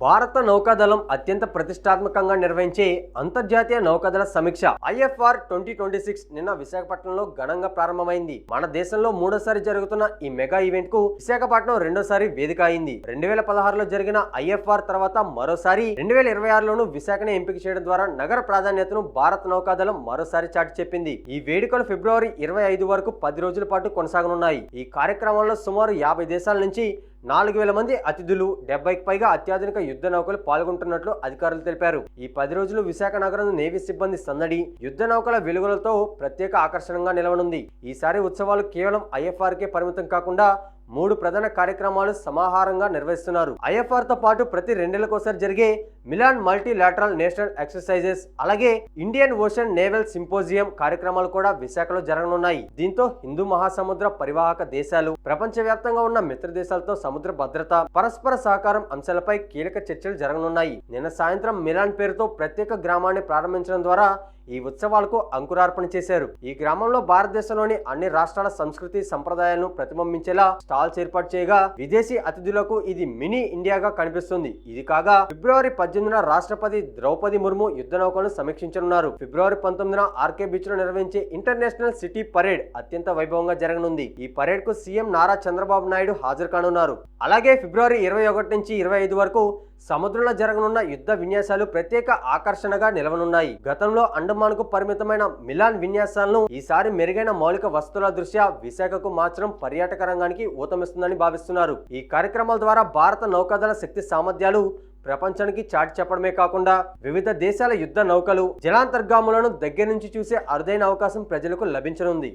భారత నౌకాదళం అత్యంత ప్రతిష్టాత్మకంగా నిర్వహించే అంతర్జాతీయ నౌకాదళ సమీక్ష IFR 2026 నిన్న విశాఖపట్నంలో ఘనంగా ప్రారంభమైంది. మన దేశంలో మూడోసారి జరుగుతున్న ఈ మెగా ఈవెంట్ కు విశాఖపట్నం రెండోసారి వేదిక అయింది. 2016లో జరిగిన IFR తర్వాత మరోసారి 2026లోనూ విశాఖను ఎంపిక చేయడం ద్వారా నగర ప్రాధాన్యతను భారత నౌకాదళం మరోసారి చాటి చెప్పింది. ఈ వేడుకలు ఫిబ్రవరి 25 వరకు 10 రోజుల పాటు కొనసాగనున్నాయి. ఈ కార్యక్రమంలో సుమారు 50 దేశాల నుంచి 4000 మంది అతిథులు, 70కి పైగా అత్యాధునిక యుద్ధ నౌకలు పాల్గొంటున్నట్లు అధికారులు తెలిపారు. ఈ 10 రోజులు విశాఖ నగరం నేవీ సిబ్బంది సందడి, యుద్ధ నౌకల వెలుగులతో ప్రత్యేక ఆకర్షణగా నిలవనుంది. ఈసారి ఉత్సవాలు కేవలం IFRకే పరిమితం కాకుండా 3 ప్రధాన కార్యక్రమాలు సమాహారంగా నిర్వహిస్తున్నారు. IFR తో పాటు ప్రతి 2 నెలలకోసారి జరిగే మిలాన్ మల్టీలాటరల్ నేషనల్ ఎక్సర్సైజెస్, అలాగే ఇండియన్ ఓషన్ నేవల్ సింపోజియం కార్యక్రమాలు కూడా విశాఖలో జరగనున్నాయి. దీంతో హిందూ మహాసముద్ర పరివాహక దేశాలు, ప్రపంచవ్యాప్తంగా ఉన్న మిత్ర దేశాలతో సముద్ర భద్రత, పరస్పర సహకారం అంశాలపై కీలక చర్చలు జరగనున్నాయి. నిన్న సాయంత్రం మిలాన్ పేరుతో ప్రత్యేక గ్రామాన్ని ప్రారంభించడం ద్వారా ఈ ఉత్సవాలకు అంకురార్పణ చేశారు. ఈ గ్రామంలో భారతదేశంలోని అన్ని రాష్ట్రాల సంస్కృతి సంప్రదాయాలను ప్రతిబింబించేలా స్టాల్స్ ఏర్పాటు చేయగా విదేశీ అతిథులకు ఇది మినీ ఇండియాగా కనిపిస్తుంది. ఇది కాగా ఫిబ్రవరి 18న రాష్ట్రపతి ద్రౌపది ముర్ము యుద్ధ నౌకలను సమీక్షించనున్నారు. ఫిబ్రవరి 19న ఆర్కే బీచ్ లో నిర్వహించే ఇంటర్నేషనల్ సిటీ పరేడ్ అత్యంత వైభవంగా జరగనుంది. ఈ పరేడ్ కు సీఎం నారా చంద్రబాబు నాయుడు హాజరు కానున్నారు. అలాగే ఫిబ్రవరి 21 నుంచి 25 వరకు సముద్రంలో జరగనున్న యుద్ధ విన్యాసాలు ప్రత్యేక ఆకర్షణగా నిలవనున్నాయి. గతంలో అండమాన్ కు పరిమితమైన మిలాన్ విన్యాసాలను ఈసారి మెరుగైన మౌలిక వసతుల దృష్ట్యా విశాఖకు మార్చడం పర్యాటక రంగానికి ఊతమిస్తుందని భావిస్తున్నారు. ఈ కార్యక్రమాల ద్వారా భారత నౌకాదళ శక్తి సామర్థ్యాలు ప్రపంచానికి చాటి చెప్పడమే కాకుండా వివిధ దేశాల యుద్ధ నౌకలు, జలాంతర్గాములను దగ్గర నుంచి చూసే అరుదైన అవకాశం ప్రజలకు లభించనుంది.